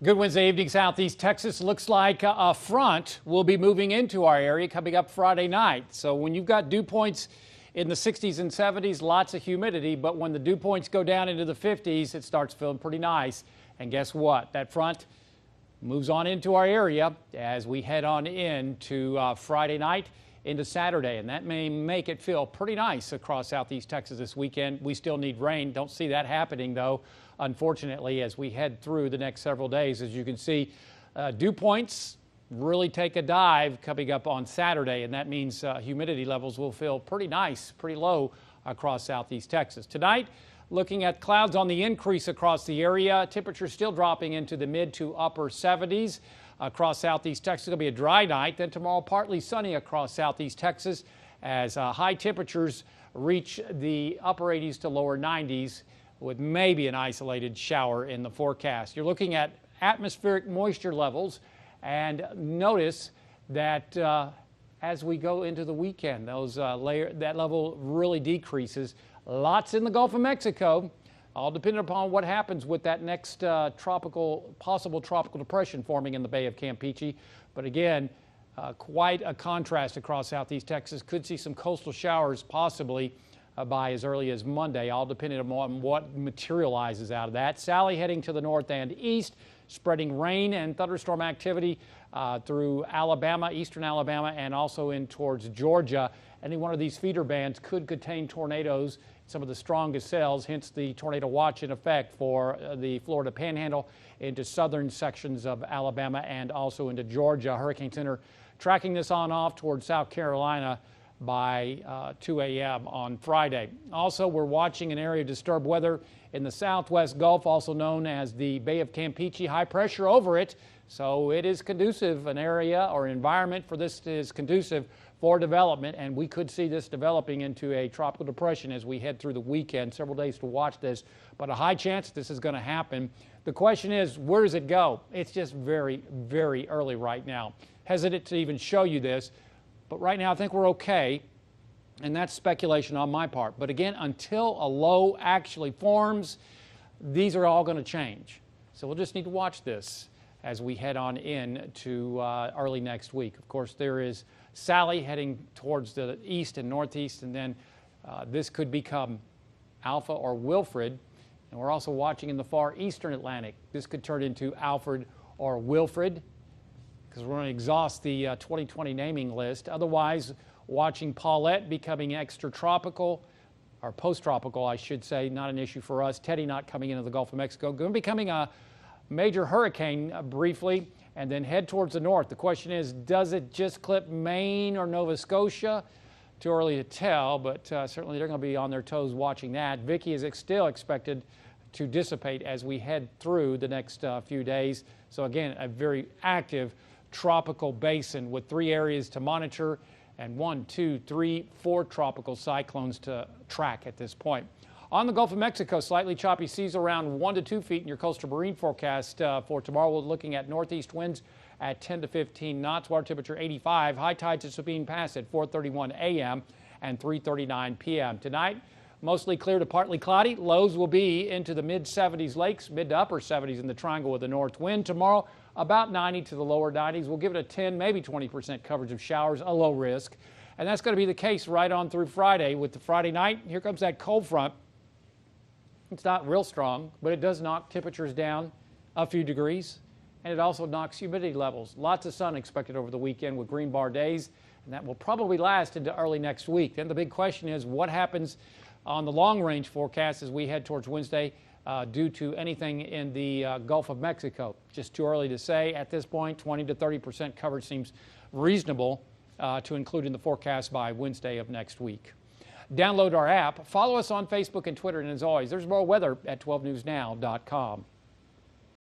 Good Wednesday evening, Southeast Texas. Looks like a front will be moving into our area coming up Friday night. So when you've got dew points in the 60s and 70s, lots of humidity. But when the dew points go down into the 50s, it starts feeling pretty nice. And guess what? That front moves on into our area as we head on into Friday night into Saturday. And that may make it feel pretty nice across Southeast Texas this weekend. We still need rain. Don't see that happening, though, unfortunately, as we head through the next several days. As you can see, dew points really take a dive coming up on Saturday, and that means humidity levels will feel pretty nice, pretty low across Southeast Texas. Tonight, looking at clouds on the increase across the area, temperatures still dropping into the mid to upper 70s. Across Southeast Texas, it'll be a dry night. Then tomorrow, partly sunny across Southeast Texas as high temperatures reach the upper 80s to lower 90s with maybe an isolated shower in the forecast. You're looking at atmospheric moisture levels, and notice that as we go into the weekend, that level really decreases. Lots in the Gulf of Mexico, all depending upon what happens with that next possible tropical depression forming in the Bay of Campeche. But again, quite a contrast across Southeast Texas. Could see some coastal showers possibly by as early as Monday, all depending on what materializes out of that. Sally heading to the north and east, spreading rain and thunderstorm activity through Alabama, eastern Alabama, and also in towards Georgia. Any one of these feeder bands could contain tornadoes, some of the strongest cells, hence the tornado watch in effect for the Florida Panhandle into southern sections of Alabama and also into Georgia. Hurricane Center tracking this on off towards South Carolina by 2 a.m. on Friday. Also, we're watching an area of disturbed weather in the southwest Gulf, also known as the Bay of Campeche. High pressure over it, so it is conducive. An area or environment for this is conducive for development, and we could see this developing into a tropical depression as we head through the weekend. Several days to watch this, but a high chance this is going to happen. The question is, where does it go? It's just very, very early right now. Hesitant to even show you this, but right now I think we're okay, and that's speculation on my part. But again, until a low actually forms, these are all going to change. So we'll just need to watch this as we head on in to early next week. Of course, there is Sally heading towards the east and northeast, and then this could become Alpha or Wilfred. And we're also watching in the far eastern Atlantic. This could turn into Alfred or Wilfred, because we're going to exhaust the 2020 naming list. Otherwise, watching Paulette becoming extratropical, or post-tropical, I should say, not an issue for us. Teddy not coming into the Gulf of Mexico, going to be becoming a major hurricane briefly, and then head towards the north. The question is, does it just clip Maine or Nova Scotia? Too early to tell, but certainly they're going to be on their toes watching that. Vicky is still expected to dissipate as we head through the next few days. So again, a very active tropical basin with 3 areas to monitor and 1, 2, 3, 4 tropical cyclones to track at this point. On the Gulf of Mexico, slightly choppy seas around 1 to 2 feet in your coastal marine forecast for tomorrow. We're looking at northeast winds at 10 to 15 knots, water temperature 85. High tides at Sabine Pass at 4:31 a.m. and 3:39 p.m. Tonight, mostly clear to partly cloudy. Lows will be into the mid-70s lakes, mid to upper 70s in the triangle with a north wind. Tomorrow, about 90 to the lower 90s. We'll give it a 10, maybe 20% coverage of showers, a low risk. And that's going to be the case right on through Friday. With the Friday night, here comes that cold front. It's not real strong, but it does knock temperatures down a few degrees, and it also knocks humidity levels. Lots of sun expected over the weekend with green bar days, and that will probably last into early next week. Then the big question is what happens on the long-range forecast as we head towards Wednesday due to anything in the Gulf of Mexico. Just too early to say at this point. 20 to 30% coverage seems reasonable to include in the forecast by Wednesday of next week. Download our app, follow us on Facebook and Twitter, and as always, there's more weather at 12newsnow.com.